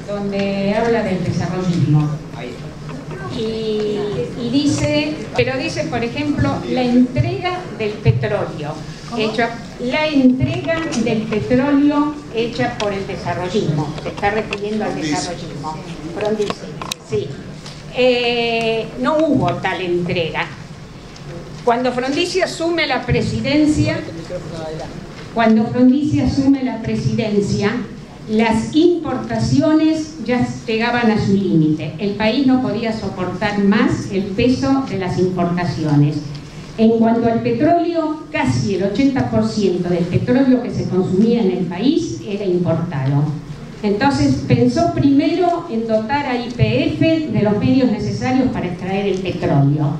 donde habla del desarrollismo. Y dice, pero dice, por ejemplo, la entrega del petróleo. La entrega del petróleo hecha por el desarrollismo. Se está refiriendo al desarrollismo. Frondizi, sí. No hubo tal entrega. Cuando Frondizi asume la presidencia, las importaciones ya llegaban a su límite. El país no podía soportar más el peso de las importaciones. En cuanto al petróleo, casi el 80% del petróleo que se consumía en el país era importado. Entonces pensó primero en dotar a YPF de los medios necesarios para extraer el petróleo.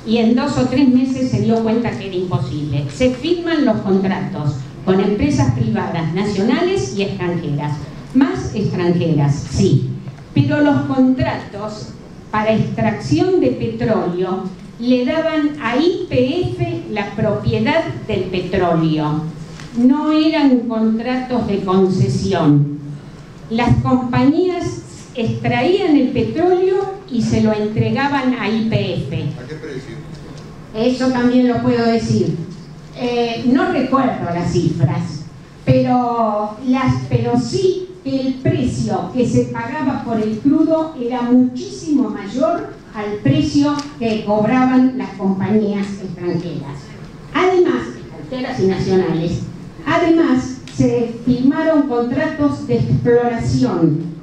Y en 2 o 3 meses se dio cuenta que era imposible. Se firman los contratos con empresas privadas, nacionales y extranjeras. Más extranjeras, sí. Pero los contratos para extracción de petróleo le daban a YPF la propiedad del petróleo. No eran contratos de concesión. Las compañías extraían el petróleo y se lo entregaban a YPF. ¿A qué precio? Eso también lo puedo decir. No recuerdo las cifras, pero sí que el precio que se pagaba por el crudo era muchísimo mayor al precio que cobraban las compañías extranjeras. Además, extranjeras y nacionales, además se firmaron contratos de exploración,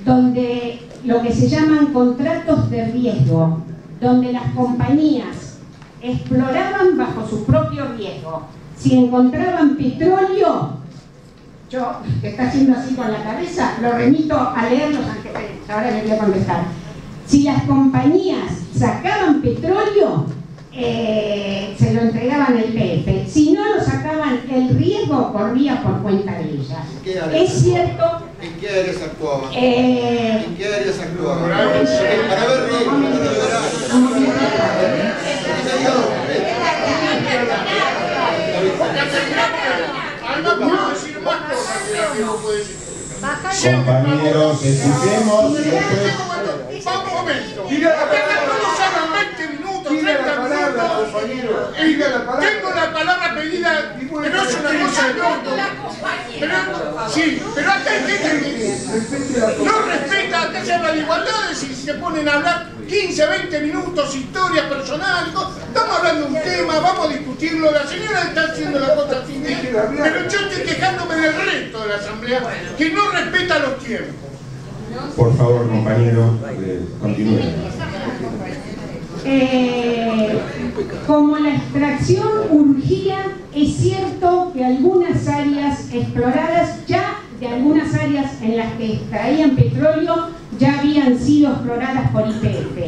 donde lo que se llaman contratos de riesgo, donde las compañías exploraban bajo su propio riesgo. Si encontraban petróleo, yo, que está haciendo así con la cabeza, lo remito a leer los antecedentes, ahora le voy a contestar. Si las compañías sacaban petróleo, se lo entregaban al YPF. Si no lo sacaban, el riesgo corría por cuenta de ellas. Es cierto. ¿En qué áreas actuaban? ¿En qué áreas actuaban? Para ver riesgo, Compañeros, escuchemos. Un momento. Todos hablan 20 minutos, 30 minutos. Tengo la palabra pedida, pero es una cosa pero acá hay gente que no respeta, acá se habla de igualdades y se ponen a hablar 15, 20 minutos, historias personales. Estamos hablando de un tema, vamos a discutirlo. La señora está haciendo la cosa así, pero yo estoy quejándome del resto de la asamblea que no respeta los tiempos. Por favor, compañero, continúen. Como la extracción urgía, es cierto que algunas áreas exploradas, ya de algunas áreas en las que extraían petróleo, ya habían sido exploradas por YPF.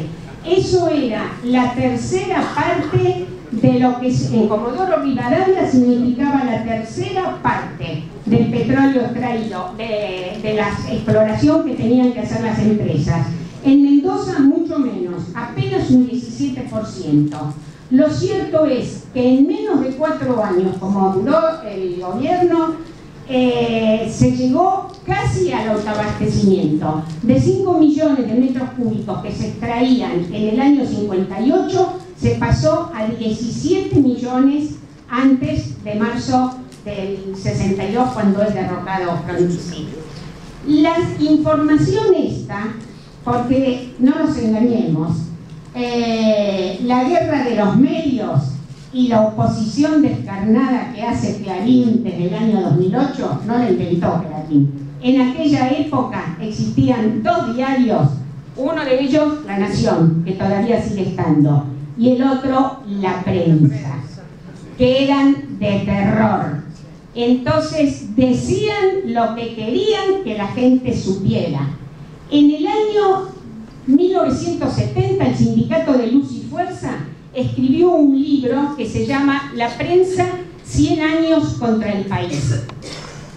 Eso era la tercera parte de lo que en Comodoro Rivadavia significaba la tercera parte del petróleo extraído, de la exploración que tenían que hacer las empresas. En Mendoza mucho menos, apenas un 17%. Lo cierto es que en menos de 4 años, como duró el gobierno, se llegó casi al autoabastecimiento. De 5 millones de metros cúbicos que se extraían en el año 58, se pasó a 17 millones antes de marzo del 62, cuando es derrocado Frondizi. La información esta, porque no nos engañemos, la guerra de los medios y la oposición descarnada que hace Clarín desde el año 2008 no la inventó Clarín. En aquella época existían 2 diarios, uno de ellos La Nación, que todavía sigue estando, y el otro La Prensa, que eran de terror. Entonces decían lo que querían que la gente supiera. En el año 1970 el Sindicato de Luz y Fuerza escribió un libro que se llama La prensa, 100 años contra el país,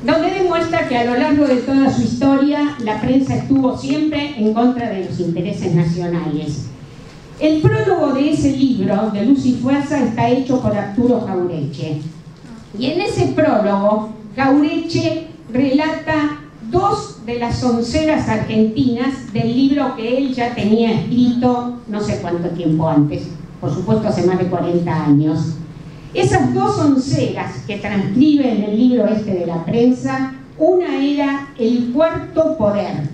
donde demuestra que a lo largo de toda su historia la prensa estuvo siempre en contra de los intereses nacionales. El prólogo de ese libro, de Luz y Fuerza, está hecho por Arturo Jauretche. Y en ese prólogo, Jauretche relata 2 de las sonceras argentinas del libro que él ya tenía escrito no sé cuánto tiempo antes, por supuesto hace más de 40 años. Esas 2 sonceras que transcribe en el libro este de la prensa, una era El cuarto poder,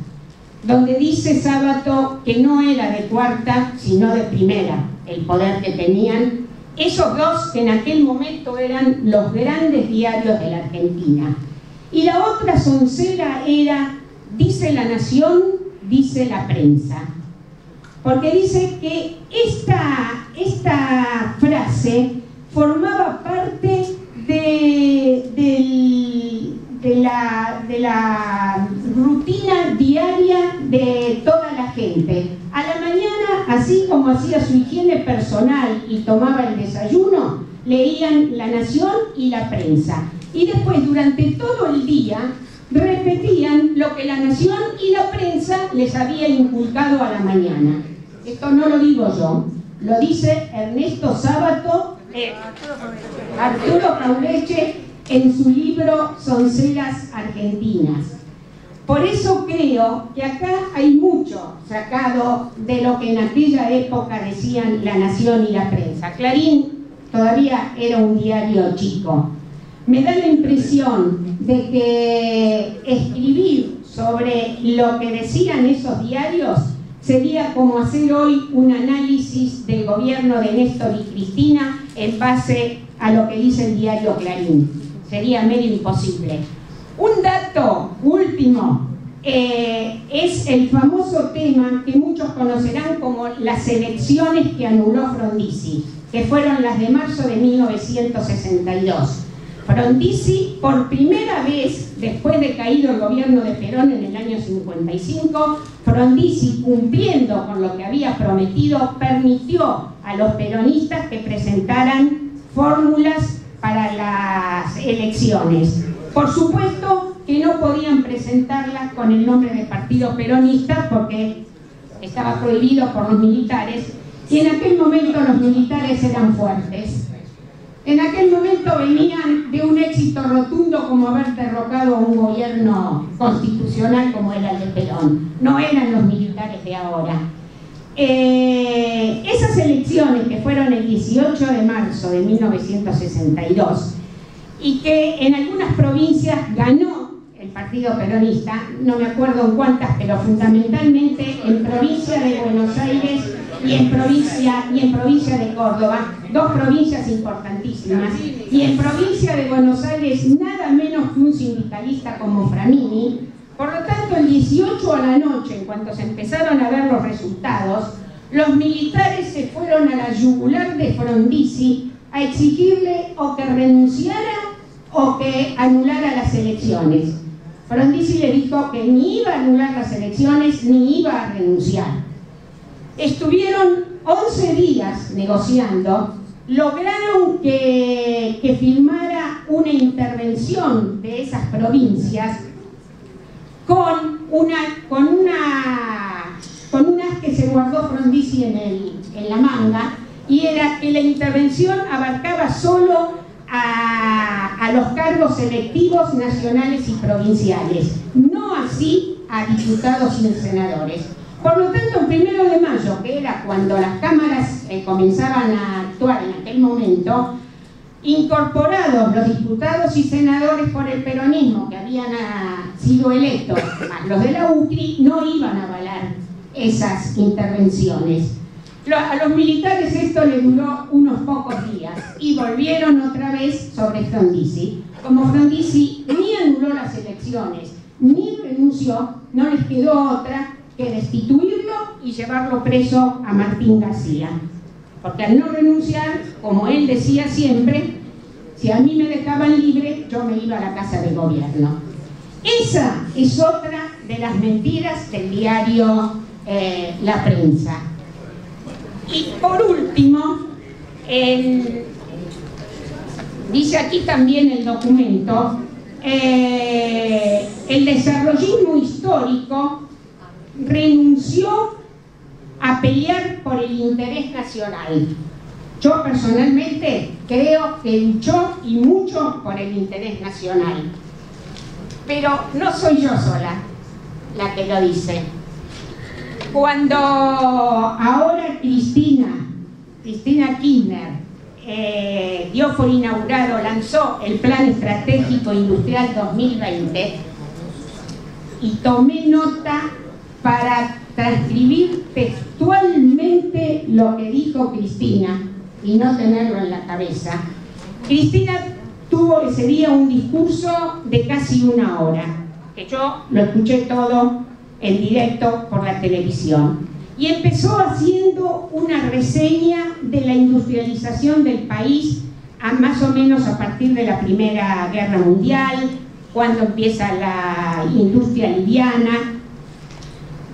donde dice Sábato que no era de cuarta, sino de primera, el poder que tenían esos 2 que en aquel momento eran los grandes diarios de la Argentina. Y la otra soncera era Dice la Nación, dice la prensa. Porque dice que esta frase formaba parte de la rutina diaria de toda la gente. A la mañana, así como hacía su higiene personal y tomaba el desayuno, leían La Nación y la prensa. Y después, durante todo el día, repetían lo que La Nación y la prensa les había inculcado a la mañana. Esto no lo digo yo, lo dice Ernesto Sábato, Arturo Jaureche, en su libro Sonceras Argentinas. Por eso creo que acá hay mucho sacado de lo que en aquella época decían La Nación y la prensa. Clarín todavía era un diario chico. Me da la impresión de que escribir sobre lo que decían esos diarios sería como hacer hoy un análisis del gobierno de Néstor y Cristina en base a lo que dice el diario Clarín. Sería medio imposible. Un dato último es el famoso tema que muchos conocerán como las elecciones que anuló Frondizi, que fueron las de marzo de 1962. Frondizi, por primera vez, después de caído el gobierno de Perón en el año 55, Frondizi, cumpliendo con lo que había prometido, permitió a los peronistas que presentaran fórmulas para las elecciones. Por supuesto que no podían presentarlas con el nombre de Partido Peronista porque estaba prohibido por los militares, y en aquel momento los militares eran fuertes. En aquel momento venían de un éxito rotundo como haber derrocado a un gobierno constitucional como era el de Perón. No eran los militares de ahora. Esas elecciones que fueron el 18 de marzo de 1962 y que en algunas provincias ganó el Partido Peronista, no me acuerdo en cuántas, pero fundamentalmente en provincia de Buenos Aires y en provincia de Córdoba, 2 provincias importantísimas, y en provincia de Buenos Aires nada menos que un sindicalista como Framini. Por lo tanto, el 18 a la noche, en cuanto se empezaron a ver los resultados, los militares se fueron a la yugular de Frondizi a exigirle o que renunciara o que anulara las elecciones. Frondizi le dijo que ni iba a anular las elecciones ni iba a renunciar. Estuvieron 11 días negociando, lograron que firmara una intervención de esas provincias con un as que se guardó Frondizi en la manga, y era que la intervención abarcaba solo a los cargos electivos nacionales y provinciales, no así a diputados y senadores. Por lo tanto, el 1 de mayo, que era cuando las cámaras comenzaban a actuar en aquel momento, incorporados los diputados y senadores por el peronismo que habían sido electos, más los de la UCRI, no iban a avalar esas intervenciones. A los militares esto les duró unos pocos días y volvieron otra vez sobre Frondizi. Como Frondizi ni anuló las elecciones ni renunció, no les quedó otra que destituirlo y llevarlo preso a Martín García. Porque al no renunciar, como él decía siempre, si a mí me dejaban libre, yo me iba a la casa de gobierno. Esa es otra de las mentiras del diario La Prensa. Y por último, dice aquí también el documento, el desarrollismo histórico renunció a pelear por el interés nacional. Yo personalmente creo que luchó y mucho por el interés nacional. pero no soy yo sola la que lo dice. Cuando ahora Cristina Kirchner dio por inaugurado, lanzó el Plan Estratégico Industrial 2020, y tomé nota para transcribir textualmente lo que dijo Cristina y no tenerlo en la cabeza. Cristina tuvo ese día un discurso de casi 1 hora, que yo lo escuché todo en directo por la televisión, y empezó haciendo una reseña de la industrialización del país más o menos a partir de la Primera Guerra Mundial, cuando empieza la industria liviana,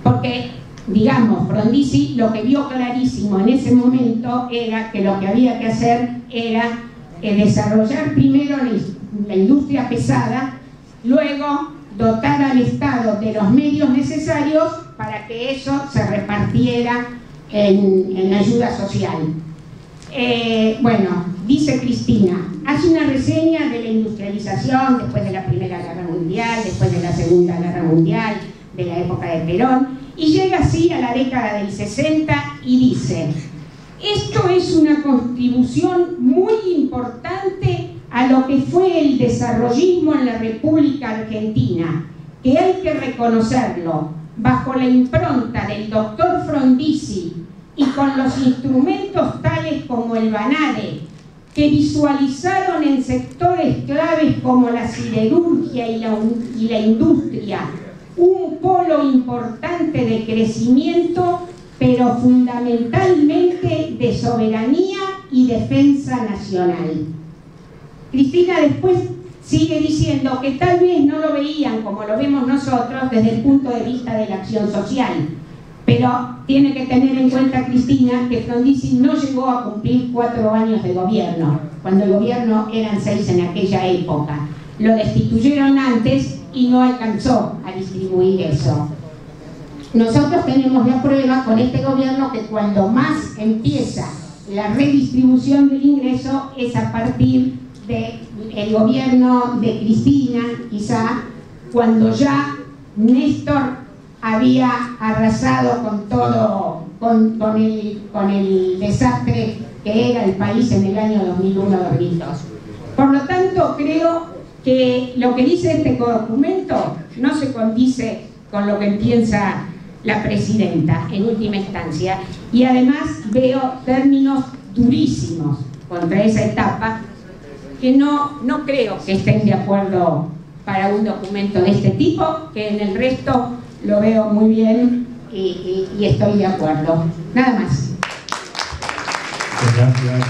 porque, digamos, Frondizi lo que vio clarísimo en ese momento era que lo que había que hacer era desarrollar primero la industria pesada, luego dotar al Estado de los medios necesarios para que eso se repartiera en ayuda social. Bueno, dice Cristina, hace una reseña de la industrialización después de la Primera Guerra Mundial, después de la Segunda Guerra Mundial, de la época de Perón, y llega así a la década del 60 y dice: esto es una contribución muy importante a lo que fue el desarrollismo en la República Argentina, que hay que reconocerlo, bajo la impronta del doctor Frondizi y con los instrumentos tales como el Banade, que visualizaron en sectores claves como la siderurgia y la industria un polo importante de crecimiento, pero fundamentalmente de soberanía y defensa nacional. Cristina después sigue diciendo que tal vez no lo veían como lo vemos nosotros desde el punto de vista de la acción social, pero tiene que tener en cuenta Cristina que Frondizi no llegó a cumplir 4 años de gobierno, cuando el gobierno eran 6 en aquella época. Lo destituyeron antes y no alcanzó a distribuir eso. Nosotros tenemos la prueba con este gobierno que cuando más empieza la redistribución del ingreso es a partir del gobierno de Cristina, quizá, cuando ya Néstor había arrasado con todo, con el desastre que era el país en el año 2001-2002. Por lo tanto, creo que lo que dice este documento no se condice con lo que piensa la presidenta en última instancia, y además veo términos durísimos contra esa etapa que no creo que estén de acuerdo para un documento de este tipo, que en el resto lo veo muy bien y estoy de acuerdo. Nada más. Muchas gracias.